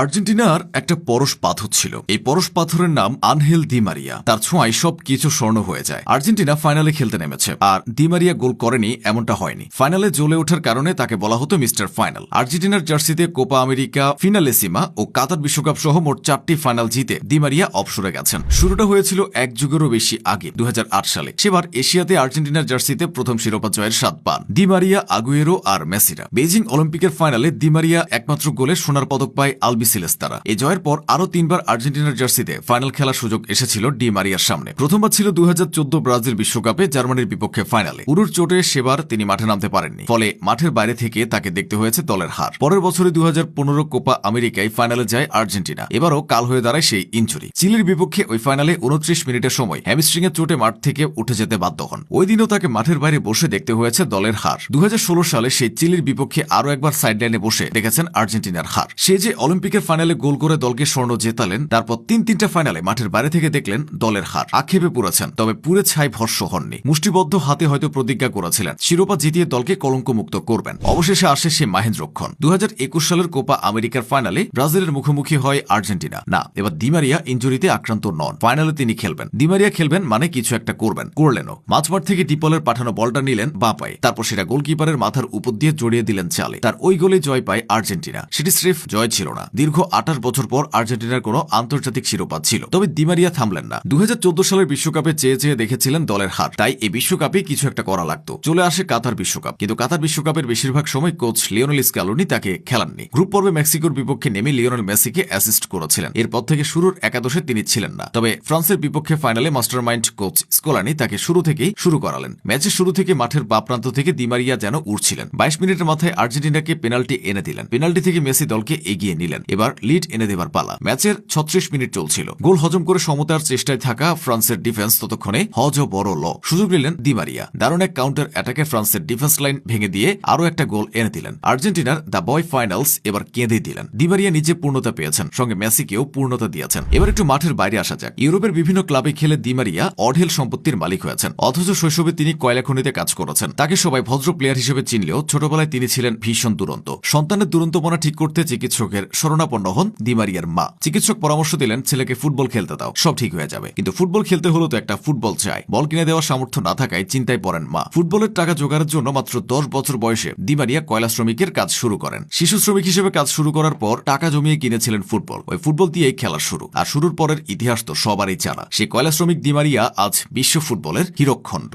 আর্জেন্টিনার একটা পরশ পাথর ছিল। এই পরশ পাথরের নাম আনহেল দি মারিয়া। তার ছোঁয়ায় সবকিছু স্বর্ণ হয়ে যায়। আর্জেন্টিনা ফাইনালে খেলতে নেমেছে, আর দি মারিয়া গোল করেনি এমনটা হয়নি। ফাইনালে জ্বলে ওঠার কারণে তাকে বলা হতো মিস্টার ফাইনাল। আর্জেন্টিনার জার্সিতে কোপা আমেরিকা, ফিনালেসিমা ও কাতার বিশ্বকাপ সহ মোট 4টি ফাইনাল জিতে দি মারিয়া অবসরে গেছেন। শুরুটা হয়েছিল এক যুগেরও বেশি আগে, 2008 সালে। সেবার এশিয়াতে আর্জেন্টিনার জার্সিতে প্রথম শিরোপা জয়ের স্বাদ পান দি মারিয়া, আগুয়েরো আর মেসিরা। বেজিং অলিম্পিকের ফাইনালে দি মারিয়া একমাত্র গোলে সোনার পদক পায় আলবিসেলেস্তারা। এই জয়ের পর আরও 3বার আর্জেন্টিনার জার্সিতে ফাইনাল খেলার সুযোগ এসেছিল ডি মারিয়ার সামনে। প্রথমবার ছিল 2014 ব্রাজিল বিশ্বকাপে জার্মানির বিপক্ষে ফাইনালে। উরুর চোটে সেবার তিনি মাঠে নামতে পারেননি, ফলে মাঠের বাইরে থেকে তাকে দেখতে হয়েছে দলের হার। পরের বছরে 2015 কোপা আমেরিকায় ফাইনালে যায় আর্জেন্টিনা। এবারও কাল হয়ে দাঁড়ায় সেই ইনজুরি। চিলির বিপক্ষে ওই ফাইনালে 29 মিনিটের সময় হ্যামস্ট্রিং এর চোটে মাঠ থেকে উঠে যেতে বাধ্য হন। ওই দিনও তাকে মাঠের বাইরে বসে দেখতে হয়েছে দলের হার। 2016 সালে সেই চিলির বিপক্ষে আরও একবার সাইডলাইনে বসে দেখেছেন আর্জেন্টিনার হার। সে যে অলিম্পিকের ফাইনালে গোল করে দলকে স্বর্ণ জেতালেন, তারপর 3টা ফাইনালে মাঠের বাইরে থেকে দেখলেন দলের হার। আক্ষেপে পুড়েছেন, তবে পুড়ে ছাই ভস্য হননি। মুষ্টিবদ্ধ হাতে হয়তো প্রতিজ্ঞা করেছিলেন শিরোপা জিতিয়ে দলকে কলঙ্কমুক্ত করবেন। অবশেষে আসে সে মাহেন্দ্রক্ষণ। 2021 সালের কোপা আমেরিকার ফাইনালে ব্রাজিলের মুখোমুখি হয় আর্জেন্টিনা। না, এবার দি মারিয়া ইনজুরিতে আক্রান্ত নন। ফাইনালে তিনি খেলবেন। দি মারিয়া খেলবেন মানে কিছু একটা করবেন, করলেনও। মাঝমাঠ থেকে ডিপলের পাঠানো বলটা নিলেন বাঁ পায়ে, তারপর সেটা গোলকিপারের মাথার উপর দিয়ে জড়িয়ে দিলেন চালে। তার ওই গোলে জয় পায় আর্জেন্টিনা। সেটি স্রেফ জয় ছিল না, দীর্ঘ 28 বছর পর আর্জেন্টিনার কোনো আন্তর্জাতিক শিরোপা ছিল। তবে দি মারিয়া থামলেন না। 2014 সালের বিশ্বকাপে চেয়ে চেয়ে দেখেছিলেন দলের হার, তাই এই বিশ্বকাপে কিছু একটা করা লাগতো। চলে আসে কাতার বিশ্বকাপ, কিন্তু কাতার বিশ্বকাপের বেশিরভাগ সময় কোচ লিওনেল স্ক্যালোনি তাকে খেলাননি। গ্রুপ পর্বে মেক্সিকোর বিপক্ষে নেমে লিওনেল মেসিকে অ্যাসিস্ট করেছিলেন। এরপর থেকে শুরুর একাদশে তিনি ছিলেন না। তবে ফ্রান্সের বিপক্ষে ফাইনালে মাস্টারমাইন্ড কোচ স্কোলানি তাকে শুরু থেকেই শুরু করালেন। ম্যাচের শুরু থেকে মাঠের বাঁ প্রান্ত থেকে দি মারিয়া যেন উড়ছিলেন। 22 মিনিটের মাথায় আর্জেন্টিনাকে পেনাল্টি এনে দিলেন। পেনাল্টি থেকে মেসি দলকে এগিয়ে নিলেন। এবার লিড এনে দেবার পালা। ম্যাচের 36 মিনিট চলছিল। গোল হজম করে সমতার চেষ্টায় থাকা ফ্রান্সের ডিফেন্স ততক্ষণে হজ বড় সুযোগ নিলেন দি মারিয়া। দারুণ এক কাউন্টার অ্যাটাকে ফ্রান্সের ডিফেন্স লাইন ভেঙে দিয়ে আরও একটা গোল এনে দিলেন। আর্জেন্টিনার দ্য বয় ফাইনালস এবার কেঁদে দিলেন। দি মারিয়া নিজে পূর্ণতা পেয়েছেন, সঙ্গে মেসিকেও পূর্ণতা দিয়েছেন। এবার একটু মাঠের বাইরে আসা যাক। ইউরোপের বিভিন্ন ক্লাবে খেলে দি মারিয়া অঢেল সম্পত্তির মালিক হয়েছেন, অথচ শৈশবে তিনি কয়লা খনিতে কাজ করেছেন। তাকে সবাই ভদ্র প্লেয়ার হিসেবে চিনলেও ছোটবেলায় তিনি ছিলেন ভীষণ দুরন্ত। সন্তানের দুরন্তপনা ঠিক করতে চিকিৎসকের শরণাপন্ন হন দি মারিয়ার মা। চিকিৎসক পরামর্শ দিলেন ছেলেকে ফুটবল খেলতে দাও, সব ঠিক হয়ে যাবে। কিন্তু ফুটবল খেলতে হলো তো একটা ফুটবল চাই। বল কিনে দেওয়ার সামর্থ্য না থাকায় চিন্তায় পড়েন মা। ফুটবলের টাকা জোগাড়ের জন্য মাত্র 10 বছর বয়সে দি মারিয়া কয়লা শ্রমিকের কাজ শুরু করেন। শিশু শ্রমিক হিসেবে কাজ শুরু করার পর টাকা জমিয়ে কিনেছিলেন ফুটবল। ওই ফুটবল দিয়েই খেলার শুরু। আর শুরুর পরের ইতিহাস তো সবারই জানা। সেই কয়লা শ্রমিক দি মারিয়া আজ বিশ্ব ফুটবলের হীরকখণ্ড।